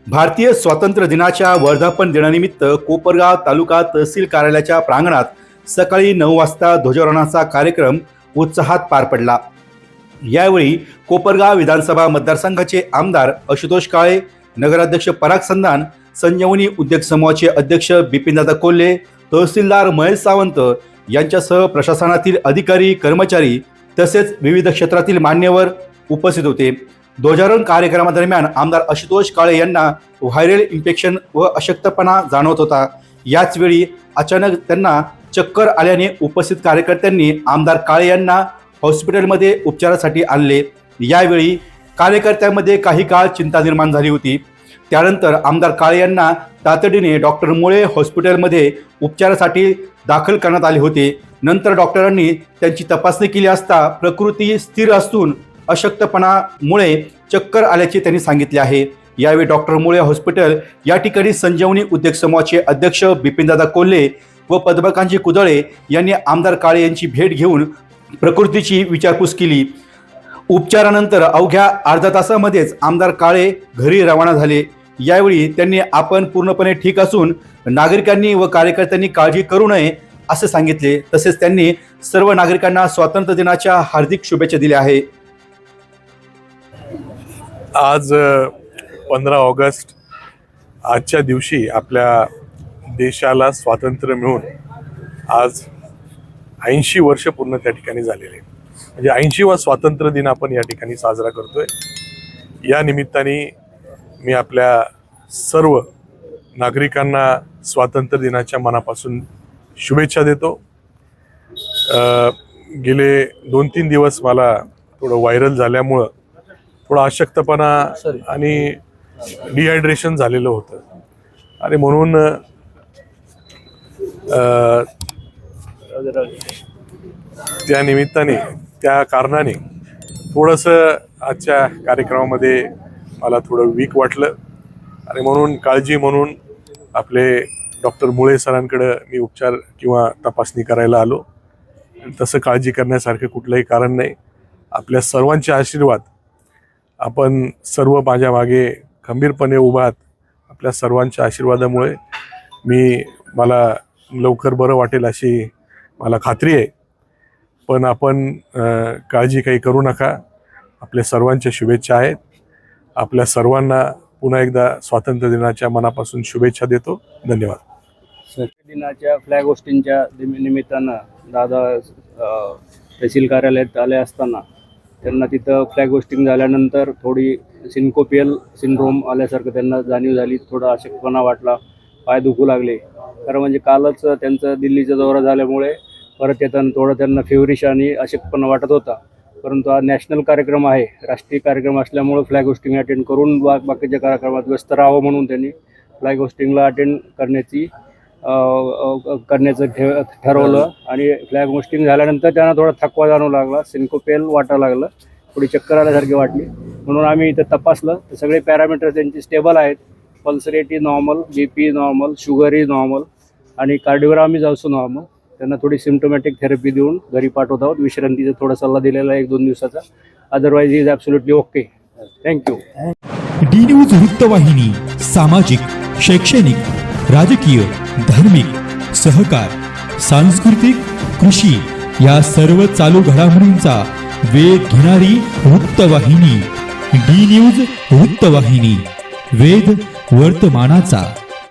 भारतीय स्वातंत्र्य दिनाच्या वर्धापन दिनानिमित्त कोपरगाव तालुका तहसील कार्यालयाच्या प्रांगणात सकाळी 9 वाजता ध्वजारोहणाचा कार्यक्रम उत्साहात पार पडला। यावेळी कोपरगाव विधानसभा मतदारसंघाचे आमदार आशुतोष काळे, नगराध्यक्ष पराग संधान, संजीवनी उद्योग समूहाचे अध्यक्ष बिपिनदादा कोल्हे, तहसीलदार महेश सावंत यांच्यासह प्रशासनातील अधिकारी, कर्मचारी तसेच विविध क्षेत्रातील मान्यवर उपस्थित होते। ध्वजारोहण कार्यक्रमादरम्यान आमदार आशुतोष काळे यांना व्हायरल इन्फेक्शन व अशक्तपणा जाणवत होता। याच वेळी अचानक त्यांना चक्कर आल्याने उपस्थित कार्यकर्त्यांनी आमदार काळे यांना हॉस्पिटलमध्ये उपचारासाठी आणले। यावेळी कार्यकर्त्यांमध्ये काही काळ चिंता निर्माण झाली होती। त्यानंतर आमदार काळे यांना तातडीने डॉक्टर मुळे हॉस्पिटलमध्ये उपचारासाठी दाखल करण्यात आले होते। नंतर डॉक्टरांनी त्यांची तपासणी केली असता प्रकृती स्थिर असून अशक्तपणामुळे चक्कर आल्याचे त्यांनी सांगितले आहे। यावेळी डॉक्टर मुळे हॉस्पिटल या ठिकाणी संजीवनी उद्योग समूहाचे अध्यक्ष बिपिनदादा कोल्हे व पद्मकांजी कुदळे यांनी आमदार काळे यांची भेट घेऊन प्रकृतीची विचारपूस केली। उपचारानंतर अवघ्या अर्ध्या तासामध्येच आमदार काळे घरी रवाना झाले। यावेळी त्यांनी आपण पूर्णपणे ठीक असून नागरिकांनी व कार्यकर्त्यांनी काळजी करू नये असे सांगितले। तसेच त्यांनी सर्व नागरिकांना स्वातंत्र्य दिनाच्या हार्दिक शुभेच्छा दिल्या आहे। आज 15 ऑगस्ट आजच्या दिवशी आपल्या देशाला स्वातंत्र्य मिळून आज 80 वर्ष पूर्ण त्या ठिकाणी झालेले, म्हणजे 80वा स्वातंत्र्य दिन आपण या ठिकाणी साजरा करतोय। या निमित्ताने मी आपल्या सर्व नागरिकांना स्वातंत्र्य दिनाच्या मनापासून शुभेच्छा देतो। गेले 2-3 दिवस मला थोडं व्हायरल झाल्यामुळं थोडा अशक्तपणा आणि डिहायड्रेशन झालेलं होतं आणि म्हणून त्या निमित्ताने त्या कारणाने थोडंसं आजच्या कार्यक्रमामध्ये मला थोडं वीक वाटलं आणि म्हणून काळजी म्हणून आपले डॉक्टर मुळे सरांकडे मी उपचार किंवा तपासणी करायला आलो। तसं काळजी करण्यासारखं कुठलंही कारण नाही। आपल्या सर्वांचे आशीर्वाद, आपण सर्व माझ्या मागे खंबीरपणे उभा आहात। आपल्या सर्वांच्या आशीर्वादामुळे मला लवकर बरं वाटेल अशी मला खात्री आहे। पण आपण काळजी काही करू नका। आपल्या सर्वांच्या शुभेच्छा आहेत। आपल्या सर्वांना पुन्हा एकदा स्वातंत्र्य दिनाच्या मनापासून शुभेच्छा देतो। धन्यवाद। दिनाच्या फ्लॅग होस्टिंगच्या निमित्तानं दादा तहसील कार्यालयात आले असताना त्यांना तिथं फ्लॅग होस्टिंग झाल्यानंतर थोडी सिन्कोपियल सिंड्रोम आल्यासारखं त्यांना जाणीव झाली। थोडा अशक्तपणा वाटला, पाय दुखू लागले। कारण म्हणजे कालच त्यांचा दिल्लीचा दौरा झाल्यामुळे परत येताना थोडं त्यांना फेवरिश आणि अशक्तपणा वाटत होता। परंतु हा नॅशनल कार्यक्रम आहे, राष्ट्रीय कार्यक्रम असल्यामुळे फ्लॅग होस्टिंग अटेंड करून बाकीच्या कार्यक्रमात व्यस्त राहावं म्हणून त्यांनी फ्लॅग होस्टिंगला अटेंड करण्याचं ठरवलं। आणि फ्लॅग होस्टिंग झाल्यानंतर त्यांना थोडा थकवा जाणवू लागला, सिन्कोपियल वाटायला लागलं, थोडी चक्कर आल्यासारखी वाटली। म्हणून आम्ही इथं तपासलं तर सगळे पॅरामीटर त्यांचे स्टेबल आहेत। Pulse rate is normal, BP normal, sugar is normal आणि कार्डिओग्राम इज ऑल्सो नॉर्मल। त्यांना थोडी सिम्प्टोमॅटिक थेरपी देऊन घरी पाठवत आहोत। विश्रांतीचा थोडा सल्ला दिलेला आहे 1-2 दिवसाचा। Otherwise is absolutely okay. Thank you. D news वृत्तवाहिनी सामाजिक, शैक्षणिक, राजकीय, धार्मिक, सहकार, सांस्कृतिक, कृषी या सर्व चालू घडामोडींचा वेध घेणारी वृत्तवाहिनी डी न्यूज वृत्तवाहिनी, वेध वर्तमानाचा।